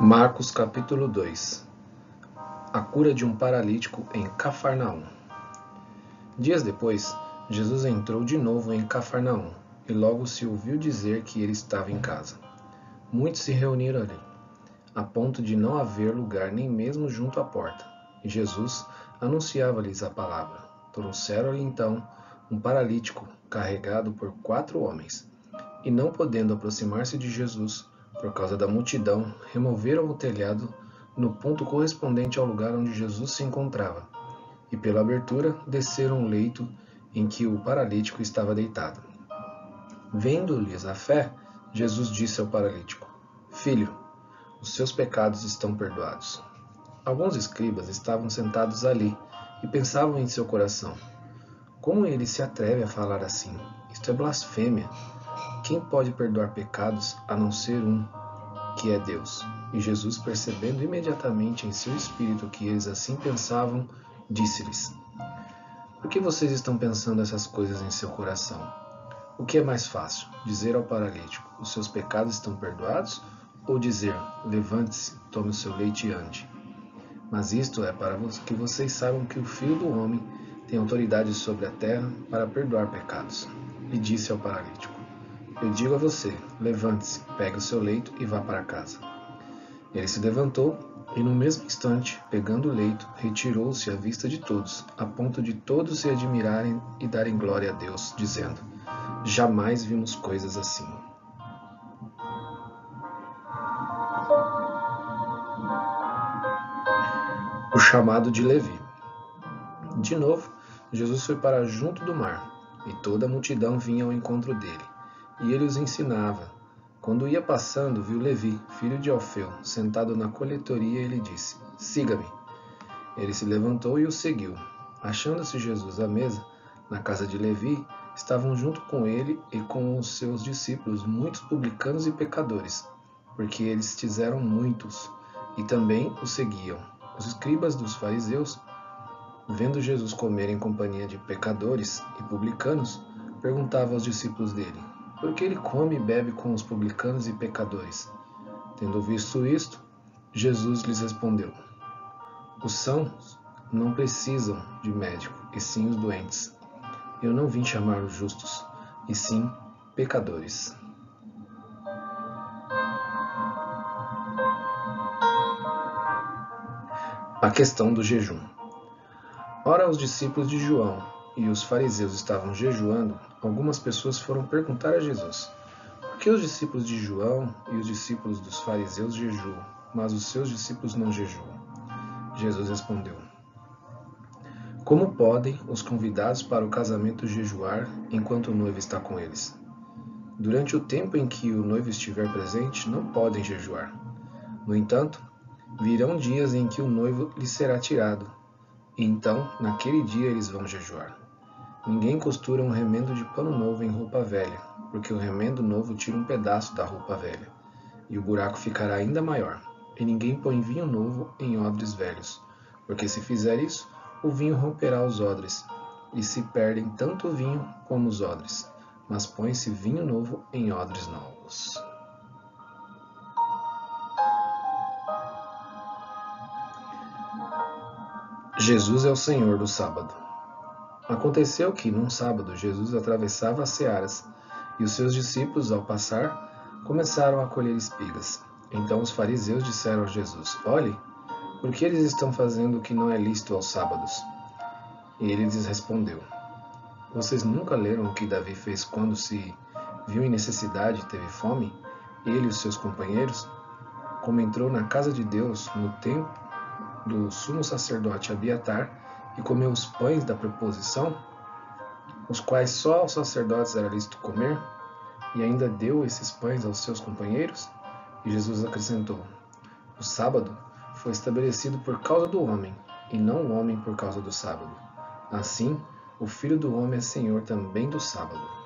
Marcos capítulo 2. A cura de um paralítico em Cafarnaum. Dias depois, Jesus entrou de novo em Cafarnaum, e logo se ouviu dizer que ele estava em casa. Muitos se reuniram ali, a ponto de não haver lugar nem mesmo junto à porta. E Jesus anunciava-lhes a palavra. Trouxeram-lhe então um paralítico, carregado por 4 homens. E não podendo aproximar-se de Jesus, por causa da multidão, removeram o telhado no ponto correspondente ao lugar onde Jesus se encontrava, e pela abertura desceram o leito em que o paralítico estava deitado. Vendo-lhes a fé, Jesus disse ao paralítico: Filho, os seus pecados estão perdoados. Alguns escribas estavam sentados ali e pensavam em seu coração: como ele se atreve a falar assim? Isto é blasfêmia. Quem pode perdoar pecados a não ser um, que é Deus? E Jesus, percebendo imediatamente em seu espírito que eles assim pensavam, disse-lhes: Por que vocês estão pensando essas coisas em seu coração? O que é mais fácil, dizer ao paralítico: os seus pecados estão perdoados? Ou dizer: levante-se, tome o seu leite e ande? Mas isto é para que vocês saibam que o Filho do Homem tem autoridade sobre a terra para perdoar pecados. E disse ao paralítico: Eu digo a você, levante-se, pegue o seu leito e vá para casa. Ele se levantou e, no mesmo instante, pegando o leito, retirou-se à vista de todos, a ponto de todos se admirarem e darem glória a Deus, dizendo: Jamais vimos coisas assim. O chamado de Levi. De novo, Jesus foi para junto do mar, e toda a multidão vinha ao encontro dele, e ele os ensinava. Quando ia passando, viu Levi, filho de Alfeu, sentado na coletoria, e lhe disse: Siga-me. Ele se levantou e o seguiu. Achando-se Jesus à mesa, na casa de Levi, estavam junto com ele e com os seus discípulos muitos publicanos e pecadores, porque eles fizeram muitos, e também o seguiam. Os escribas dos fariseus, vendo Jesus comer em companhia de pecadores e publicanos, perguntavam aos discípulos dele: Por que ele come e bebe com os publicanos e pecadores? Tendo visto isto, Jesus lhes respondeu: Os sãos não precisam de médico, e sim os doentes. Eu não vim chamar os justos, e sim pecadores. A questão do jejum. Ora, os discípulos de João e os fariseus estavam jejuando. Algumas pessoas foram perguntar a Jesus: Por que os discípulos de João e os discípulos dos fariseus jejuam, mas os seus discípulos não jejuam? Jesus respondeu: Como podem os convidados para o casamento jejuar enquanto o noivo está com eles? Durante o tempo em que o noivo estiver presente, não podem jejuar. No entanto, virão dias em que o noivo lhes será tirado, e então, naquele dia, eles vão jejuar. Ninguém costura um remendo de pano novo em roupa velha, porque o remendo novo tira um pedaço da roupa velha, e o buraco ficará ainda maior. E ninguém põe vinho novo em odres velhos, porque se fizer isso, o vinho romperá os odres, e se perdem tanto o vinho como os odres. Mas põe-se vinho novo em odres novos. Jesus é o Senhor do sábado. Aconteceu que, num sábado, Jesus atravessava as searas, e os seus discípulos, ao passar, começaram a colher espigas. Então os fariseus disseram a Jesus: Olhe, por que eles estão fazendo o que não é lícito aos sábados? E ele lhes respondeu: Vocês nunca leram o que Davi fez quando se viu em necessidade e teve fome, ele e os seus companheiros? Como entrou na casa de Deus no tempo do sumo sacerdote Abiatar e comeu os pães da proposição, os quais só aos sacerdotes era lícito comer, e ainda deu esses pães aos seus companheiros? E Jesus acrescentou: O sábado foi estabelecido por causa do homem, e não o homem por causa do sábado. Assim, o Filho do Homem é Senhor também do sábado.